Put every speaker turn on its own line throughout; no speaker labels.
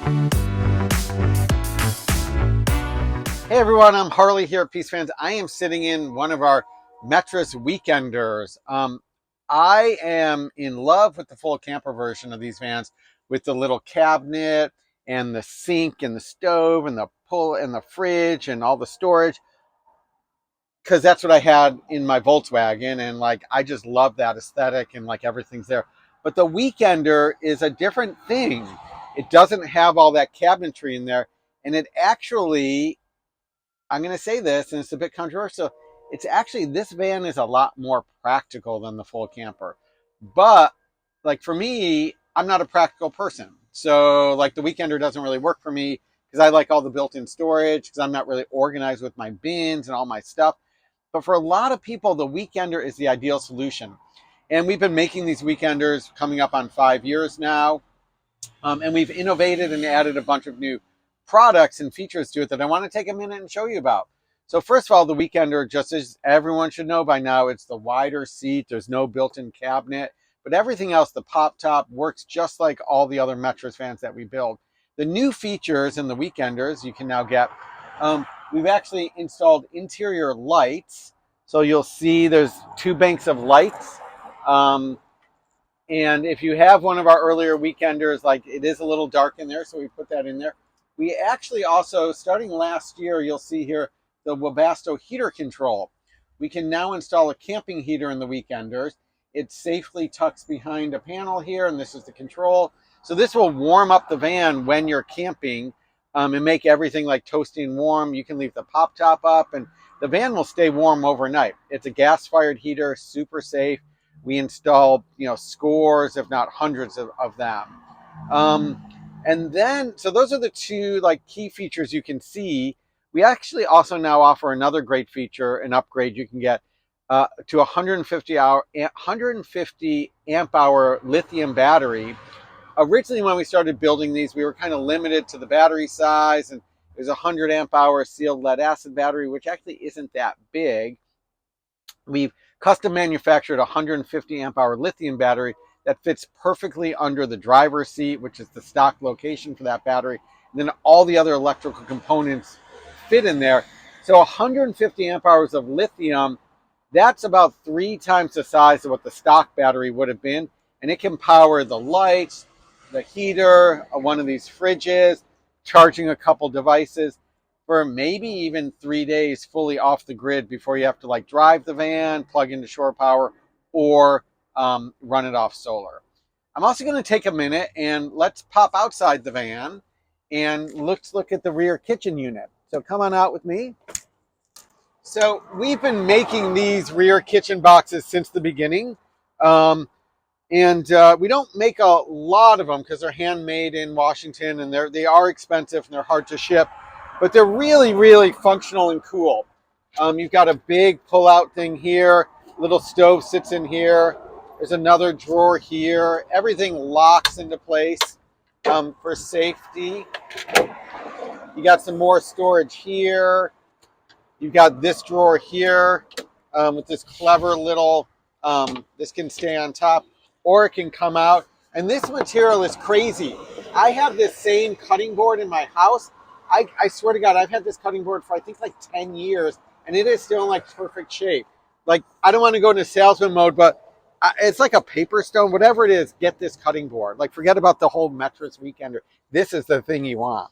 Hey everyone, I'm Harley here at PeaceVans. I am sitting in one of our Metris Weekenders. I am in love with the full camper version of these vans with the little cabinet and the sink and the stove and the pull and the fridge and all the storage, because that's what I had in my Volkswagen, and like I just love that aesthetic and like everything's there. But the Weekender is a different thing. It doesn't have all that cabinetry in there, and it actually, I'm going to say this, and it's a bit controversial. It's actually, this van is a lot more practical than the full camper. But like for me, I'm not a practical person. So like the Weekender doesn't really work for me because I like all the built-in storage, because I'm not really organized with my bins and all my stuff. But for a lot of people, the Weekender is the ideal solution. And we've been making these Weekenders coming up on 5 years now. And we've innovated and added a bunch of new products and features to it that I want to take a minute and show you about. So first of all, the Weekender, just as everyone should know by now, it's the wider seat. There's no built-in cabinet, but everything else, the pop top, works just like all the other Metris vans that we build. The new features in the Weekenders you can now get, we've actually installed interior lights. So you'll see there's 2 banks of lights. And if you have one of our earlier Weekenders, like it is a little dark in there, so we put that in there. We actually also, starting last year, you'll see here the Webasto heater control. We can now install a camping heater in the Weekenders. It safely tucks behind a panel here, and this is the control. So this will warm up the van when you're camping and make everything like toasty and warm. You can leave the pop top up, and the van will stay warm overnight. It's a gas-fired heater, super safe. We install, scores, if not hundreds of them. And then, so those are the 2 like key features you can see. We actually also now offer another great feature, an upgrade. You can get to 150 amp hour lithium battery. Originally, when we started building these, we were kind of limited to the battery size, and there's a 100 amp hour sealed lead acid battery, which actually isn't that big. We've custom manufactured a 150 amp hour lithium battery that fits perfectly under the driver's seat, which is the stock location for that battery. And then all the other electrical components fit in there. So 150 amp hours of lithium, that's about 3 times the size of what the stock battery would have been. And it can power the lights, the heater, one of these fridges, charging a couple devices for maybe even 3 days fully off the grid before you have to like drive the van, plug into shore power, or run it off solar. I'm also going to take a minute and let's pop outside the van and let's look at the rear kitchen unit. So come on out with me. So we've been making these rear kitchen boxes since the beginning. And we don't make a lot of them because they're handmade in Washington, and they are expensive and they're hard to ship, but they're really, really functional and cool. You've got a big pull-out thing here. Little stove sits in here. There's another drawer here. Everything locks into place for safety. You got some more storage here. You've got this drawer here with this clever little, this can stay on top or it can come out. And this material is crazy. I have this same cutting board in my house. I swear to God, I've had this cutting board for I think like 10 years and it is still in like perfect shape. Like, I don't want to go into salesman mode, but it's like a paper stone, whatever it is, get this cutting board. Like, forget about the whole Metris Weekender. This is the thing you want.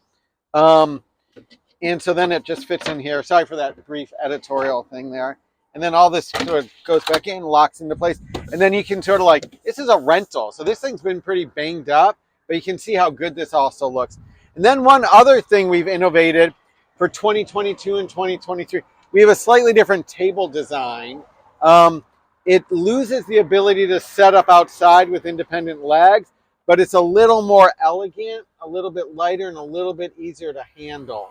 And so then it just fits in here. Sorry for that brief editorial thing there. And then all this sort of goes back in, locks into place. And then you can sort of like, this is a rental. So this thing's been pretty banged up, but you can see how good this also looks. And then one other thing we've innovated for 2022 and 2023, we have a slightly different table design. It loses the ability to set up outside with independent legs, but it's a little more elegant, a little bit lighter, and a little bit easier to handle.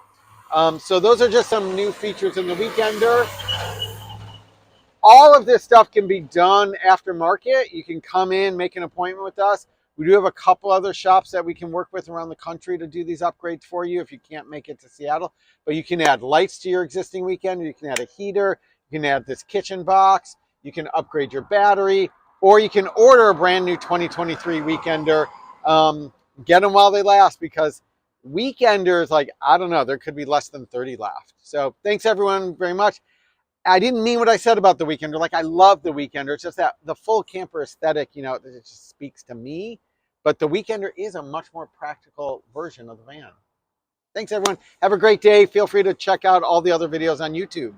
So those are just some new features in the Weekender. All of this stuff can be done aftermarket. You can come in, make an appointment with us. We do have a couple other shops that we can work with around the country to do these upgrades for you if you can't make it to Seattle. But you can add lights to your existing Weekender. You can add a heater. You can add this kitchen box. You can upgrade your battery. Or you can order a brand new 2023 Weekender. Get them while they last, because Weekenders, like, I don't know, there could be less than 30 left. So thanks everyone very much. I didn't mean what I said about the Weekender. Like, I love the Weekender. It's just that the full camper aesthetic, you know, it just speaks to me. But the Weekender is a much more practical version of the van. Thanks everyone. Have a great day. Feel free to check out all the other videos on YouTube.